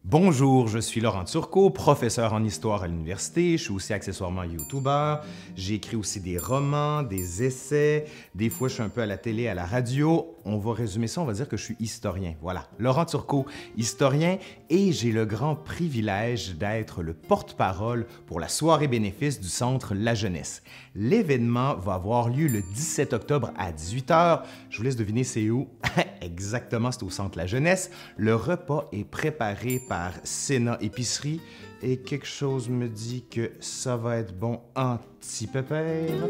Bonjour, je suis Laurent Turcot, professeur en histoire à l'université. Je suis aussi accessoirement YouTuber. J'ai écrit aussi des romans, des essais. Des fois, je suis un peu à la télé, à la radio. On va résumer ça, on va dire que je suis historien. Voilà, Laurent Turcot, historien, et j'ai le grand privilège d'être le porte-parole pour la soirée bénéfice du Centre La Jeunesse. L'événement va avoir lieu le 17 octobre à 18 h. Je vous laisse deviner c'est où. Exactement, c'est au Centre La Jeunesse. Le repas est préparé par Sénat Épicerie et quelque chose me dit que ça va être bon anti-pépère.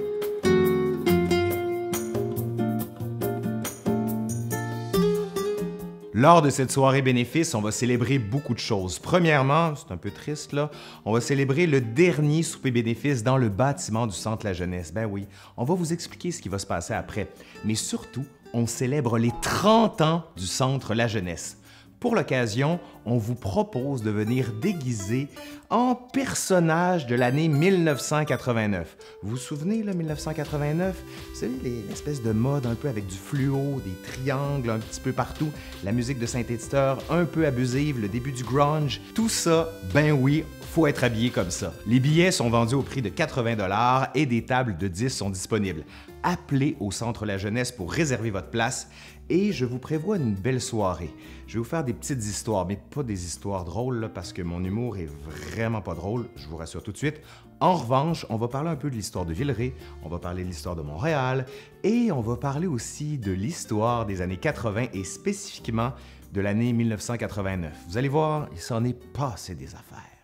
Lors de cette soirée bénéfice, on va célébrer beaucoup de choses. Premièrement, c'est un peu triste là, on va célébrer le dernier souper bénéfice dans le bâtiment du Centre La Jeunesse. Ben oui, on va vous expliquer ce qui va se passer après. Mais surtout, on célèbre les 30 ans du Centre La Jeunesse. Pour l'occasion, on vous propose de venir déguiser en personnage de l'année 1989. Vous vous souvenez, là, 1989? Vous savez, l'espèce de mode un peu avec du fluo, des triangles un petit peu partout, la musique de synthétiseur un peu abusive, le début du grunge. Tout ça, ben oui, faut être habillé comme ça. Les billets sont vendus au prix de 80 $ et des tables de 10 sont disponibles. Appelez au Centre La Jeunesse pour réserver votre place et je vous prévois une belle soirée. Je vais vous faire des petites histoires, mais pas des histoires drôles là, parce que mon humour est vraiment pas drôle, je vous rassure tout de suite. En revanche, on va parler un peu de l'histoire de Villeray, on va parler de l'histoire de Montréal et on va parler aussi de l'histoire des années 80 et spécifiquement de l'année 1989. Vous allez voir, il s'en est passé des affaires.